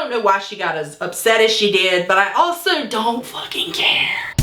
don't know why she got as upset as she did, but I also don't fucking care.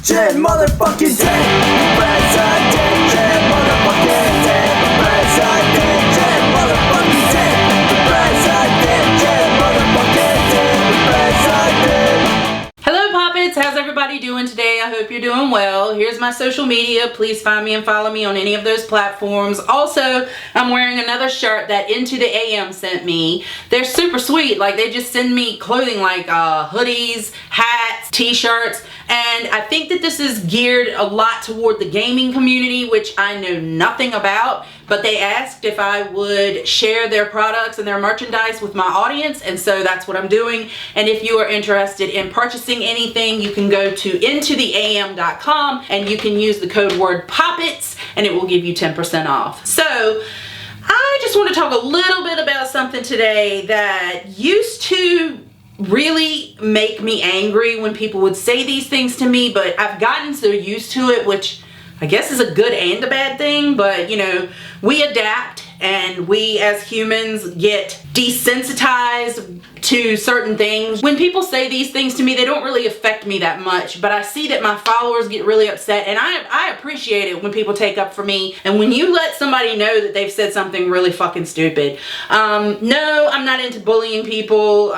Jen motherfucking Dent, president. Jen motherfucking Dent, president. Jen motherfucking Dent, president. Jen motherfucking Dent, president. Hello Poppets, how's everybody doing today? I hope you're doing well. Here's my social media. Please find me and follow me on any of those platforms. Also, I'm wearing another shirt that Into the AM sent me. They're super sweet. Like, they just send me clothing like hoodies, hats, t-shirts. And I think that this is geared a lot toward the gaming community, which I know nothing about, but they asked if I would share their products and their merchandise with my audience, and so that's what I'm doing. And if you are interested in purchasing anything, you can go to intotheam.com and you can use the code word POPPETS and it will give you 10% off. So I just want to talk a little bit about something today that used to really make me angry when people would say these things to me, but I've gotten so used to it, which I guess is a good and a bad thing. But you know, we adapt and we as humans get desensitized to certain things. When people say these things to me, they don't really affect me that much, but I see that my followers get really upset, and I appreciate it when people take up for me and when you let somebody know that they've said something really fucking stupid. No, I'm not into bullying people.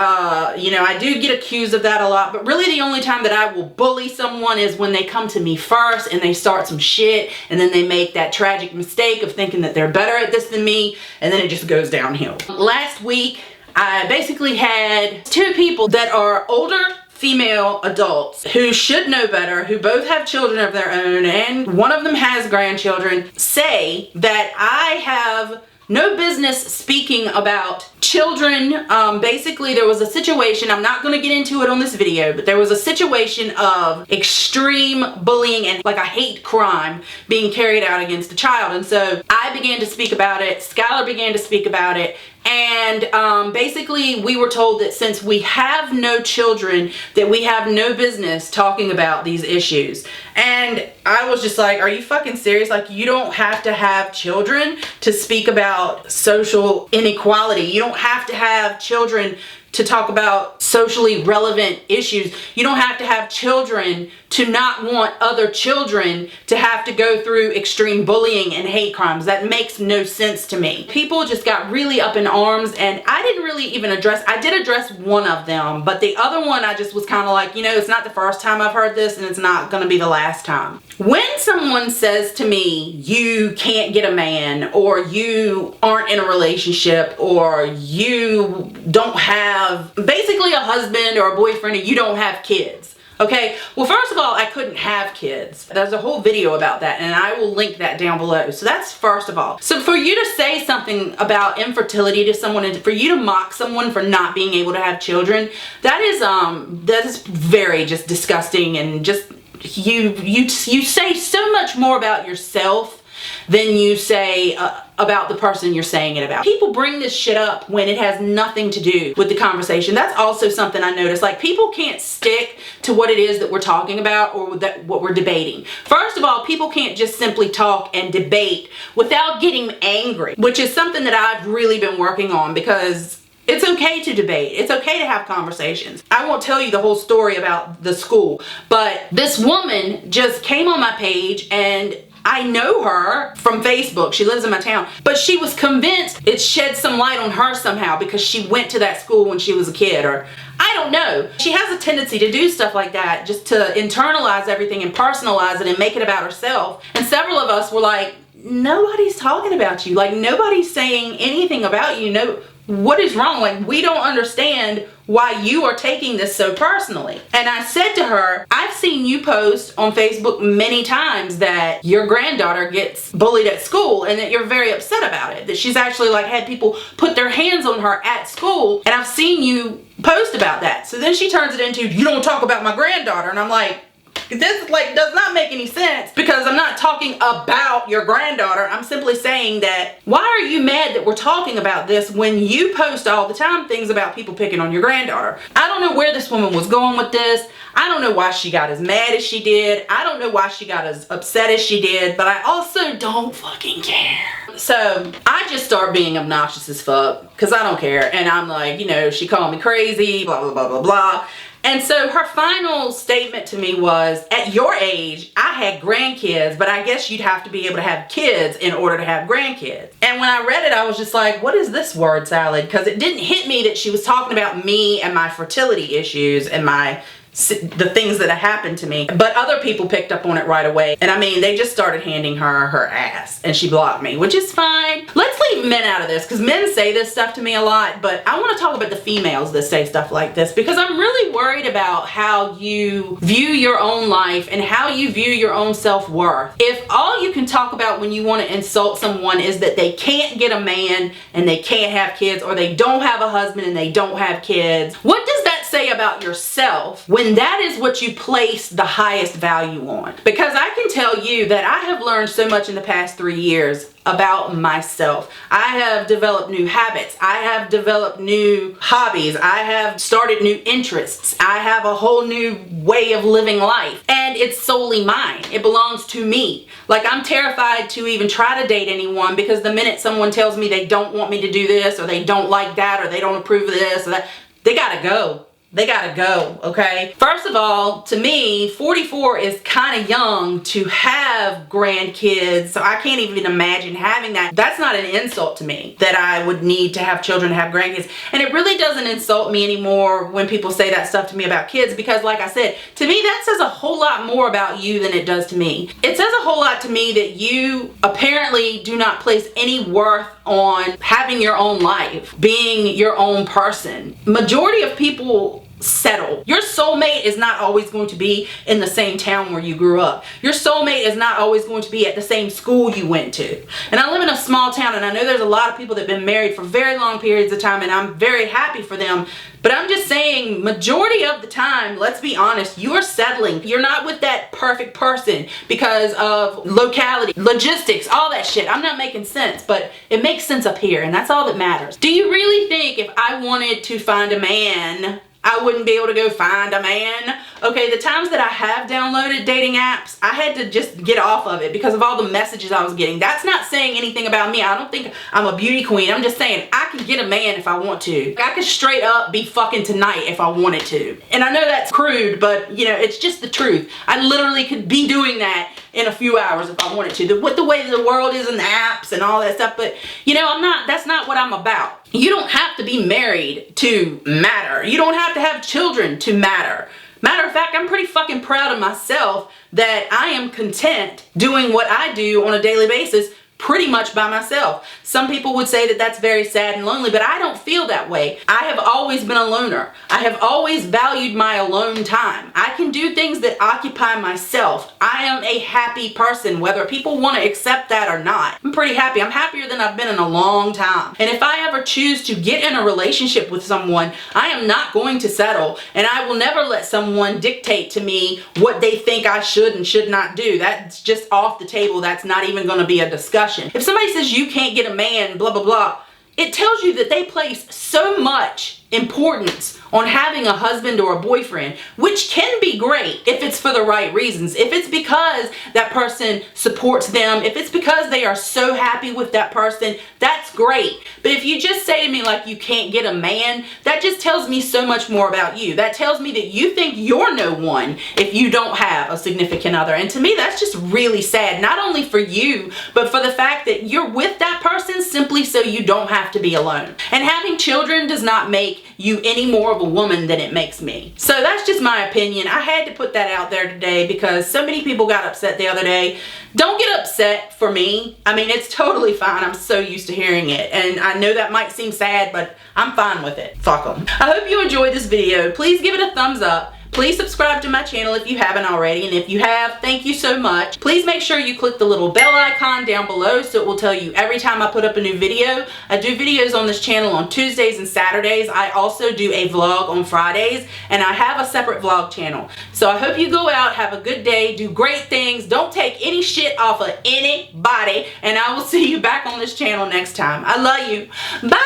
You know, I do get accused of that a lot, but really the only time that I will bully someone is when they come to me first and they start some shit and then they make that tragic mistake of thinking that they're better at this than me, and then it just goes downhill. Last week, I basically had two people that are older female adults who should know better, who both have children of their own, and one of them has grandchildren, say that I have no business speaking about children. Basically, there was a situation, I'm not going to get into it on this video, but there was a situation of extreme bullying and like a hate crime being carried out against a child. And so I began to speak about it, Skylar began to speak about it, and basically we were told that since we have no children, that we have no business talking about these issues. And I was just like, are you fucking serious? Like, you don't have to have children to speak about social inequality. You don't have to have children to talk about socially relevant issues. You don't have to have children to not want other children to have to go through extreme bullying and hate crimes. That makes no sense to me. People just got really up in arms, and I didn't really even address, I did address one of them, but the other one I just was kind of like, you know, it's not the first time I've heard this and it's not gonna be the last time. When someone says to me, you can't get a man, or you aren't in a relationship, or you don't have basically a husband or a boyfriend and you don't have kids. Okay, well, first of all, I couldn't have kids. There's a whole video about that and I will link that down below. So that's first of all. So for you to say something about infertility to someone and for you to mock someone for not being able to have children, that is very just disgusting, and just you say so much more about yourself than you say about the person you're saying it about. People bring this shit up when it has nothing to do with the conversation. That's also something I noticed. Like, people can't stick to what it is that we're talking about or what we're debating. First of all, people can't just simply talk and debate without getting angry, which is something that I've really been working on, because it's okay to debate. It's okay to have conversations. I won't tell you the whole story about the school, but this woman just came on my page, and I know her from Facebook. She lives in my town, but she was convinced it shed some light on her somehow because she went to that school when she was a kid, or I don't know. She has a tendency to do stuff like that, just to internalize everything and personalize it and make it about herself. And several of us were like, nobody's talking about you. Like, nobody's saying anything about you. No, what is wrong? Like, we don't understand why you are taking this so personally. And I said to her, I've seen you post on Facebook many times that your granddaughter gets bullied at school and that you're very upset about it. That she's actually like had people put their hands on her at school, and I've seen you post about that. So then she turns it into, you don't talk about my granddaughter. And I'm like, This like does not make any sense because I'm not talking about your granddaughter. I'm simply saying that why are you mad that we're talking about this when you post all the time things about people picking on your granddaughter? I don't know where this woman was going with this. I don't know why she got as mad as she did. I don't know why she got as upset as she did, but I also don't fucking care. So I just start being obnoxious as fuck because I don't care. And I'm like, you know, she called me crazy, blah, blah, blah, blah, blah. And so her final statement to me was, at your age, I had grandkids, but I guess you'd have to be able to have kids in order to have grandkids. And when I read it, I was just like, what is this word salad? Because it didn't hit me that she was talking about me and my fertility issues and the things that have happened to me, but other people picked up on it right away. And I mean, they just started handing her ass and she blocked me, which is fine. Let's leave men out of this because men say this stuff to me a lot, but I want to talk about the females that say stuff like this because I'm really worried about how you view your own life and how you view your own self-worth. If all you can talk about when you want to insult someone is that they can't get a man and they can't have kids, or they don't have a husband and they don't have kids, what does that say about yourself when that is what you place the highest value on? Because I can tell you that I have learned so much in the past 3 years about myself. I have developed new habits. I have developed new hobbies. I have started new interests. I have a whole new way of living life. And it's solely mine. It belongs to me. Like, I'm terrified to even try to date anyone because the minute someone tells me they don't want me to do this, or they don't like that, or they don't approve of this or that, they gotta go. They gotta go, okay? First of all, to me, 44 is kind of young to have grandkids, so I can't even imagine having that. That's not an insult to me, that I would need to have children to have grandkids. And it really doesn't insult me anymore when people say that stuff to me about kids, because like I said, to me that says a whole lot more about you than it does to me. It says a whole lot to me that you apparently do not place any worth on having your own life, being your own person. Majority of people settle. Your soulmate is not always going to be in the same town where you grew up. Your soulmate is not always going to be at the same school you went to. And I live in a small town, and I know there's a lot of people that have been married for very long periods of time, and I'm very happy for them. But I'm just saying, majority of the time, let's be honest, you're settling. You're not with that perfect person because of locality, logistics, all that shit. I'm not making sense, but it makes sense up here, and that's all that matters. Do you really think if I wanted to find a man, I wouldn't be able to go find a man? Okay, the times that I have downloaded dating apps, I had to just get off of it because of all the messages I was getting. That's not saying anything about me. I don't think I'm a beauty queen. I'm just saying I can get a man if I want to. I could straight up be fucking tonight if I wanted to. And I know that's crude, but you know, it's just the truth. I literally could be doing that in a few hours if I wanted to. With the way the world is and the apps and all that stuff, but you know, that's not what I'm about. You don't have to be married to matter. You don't have to have children to matter. Matter of fact, I'm pretty fucking proud of myself that I am content doing what I do on a daily basis pretty much by myself. Some people would say that that's very sad and lonely, but I don't feel that way. I have always been a loner. I have always valued my alone time. I can do things that occupy myself. I am a happy person, whether people want to accept that or not. I'm pretty happy. I'm happier than I've been in a long time. And if I ever choose to get in a relationship with someone, I am not going to settle, and I will never let someone dictate to me what they think I should and should not do. That's just off the table. That's not even going to be a discussion. If somebody says you can't get a man, blah, blah, blah, it tells you that they place so much importance on having a husband or a boyfriend, which can be great if it's for the right reasons. If it's because that person supports them, if it's because they are so happy with that person, that's great. But if you just say to me like you can't get a man, that just tells me so much more about you. That tells me that you think you're no one if you don't have a significant other. And to me, that's just really sad, not only for you, but for the fact that you're with that person simply so you don't have to be alone. And having children does not make you any more of a woman than it makes me. So that's just my opinion. I had to put that out there today because so many people got upset the other day. Don't get upset for me. I mean, it's totally fine. I'm so used to hearing it. And I know that might seem sad, but I'm fine with it. Fuck them. I hope you enjoyed this video. Please give it a thumbs up. Please subscribe to my channel if you haven't already, and if you have, thank you so much. Please make sure you click the little bell icon down below so it will tell you every time I put up a new video. I do videos on this channel on Tuesdays and Saturdays. I also do a vlog on Fridays, and I have a separate vlog channel. So I hope you go out, have a good day, do great things, don't take any shit off of anybody, and I will see you back on this channel next time. I love you. Bye!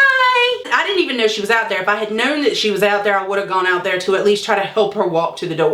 I didn't even know she was out there. If I had known that she was out there, I would have gone out there to at least try to help her walk to the door.